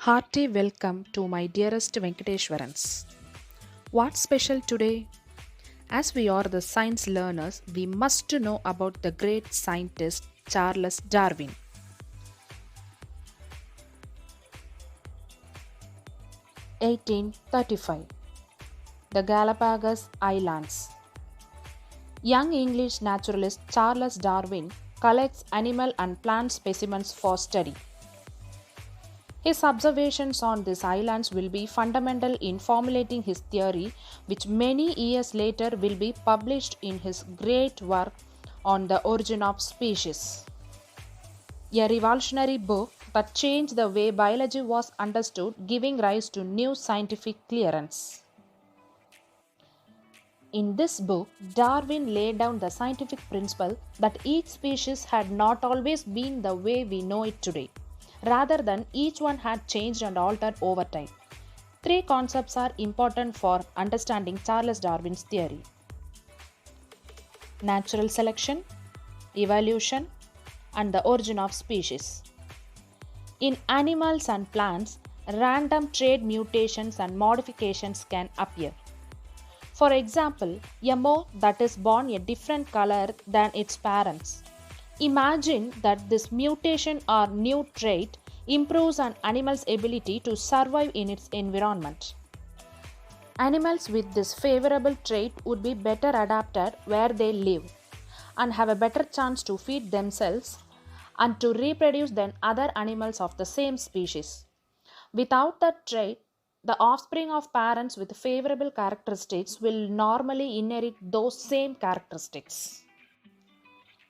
Hearty welcome to my dearest Venkateshwarans. What's special today? As we are the science learners, we must know about the great scientist Charles Darwin. 1835. The Galapagos Islands. Young English naturalist Charles Darwin collects animal and plant specimens for study. His observations on these islands will be fundamental in formulating his theory, which many years later will be published in his great work on the origin of species. A revolutionary book that changed the way biology was understood, giving rise to new scientific clearance. In this book, Darwin laid down the scientific principle that each species had not always been the way we know it today. Rather than each one had changed and altered over time. Three concepts are important for understanding Charles Darwin's theory: natural selection, evolution, and the origin of species. In animals and plants, random trait mutations and modifications can appear. For example, a moth that is born a different color than its parents. Imagine that this mutation or new trait improves an animal's ability to survive in its environment. Animals with this favorable trait would be better adapted where they live and have a better chance to feed themselves and to reproduce than other animals of the same species. Without that trait, the offspring of parents with favorable characteristics will normally inherit those same characteristics.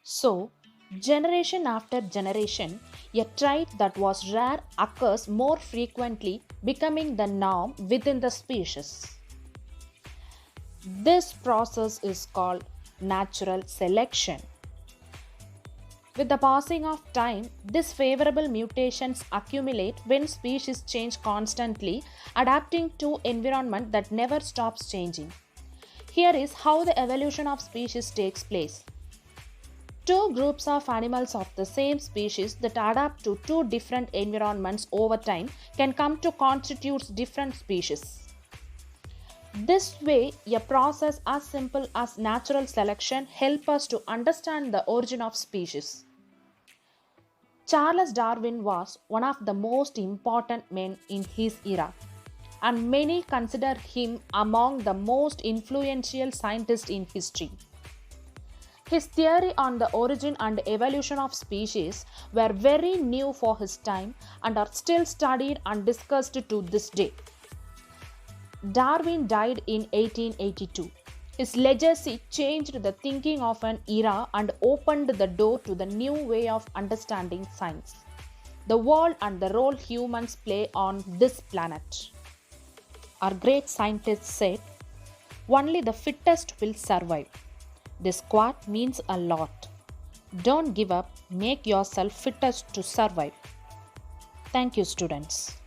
So, generation after generation, a trait that was rare occurs more frequently, becoming the norm within the species. This process is called natural selection. With the passing of time, these favorable mutations accumulate when species change constantly, adapting to environment that never stops changing. Here is how the evolution of species takes place. Two groups of animals of the same species that adapt to two different environments over time can come to constitute different species. This way, a process as simple as natural selection helps us to understand the origin of species. Charles Darwin was one of the most important men in his era, and many consider him among the most influential scientists in history. His theory on the origin and evolution of species were very new for his time and are still studied and discussed to this day. Darwin died in 1882. His legacy changed the thinking of an era and opened the door to the new way of understanding science, the world, and the role humans play on this planet. Our great scientist said, "Only the fittest will survive." This quote means a lot. Don't give up, make yourself fittest to survive. Thank you, students.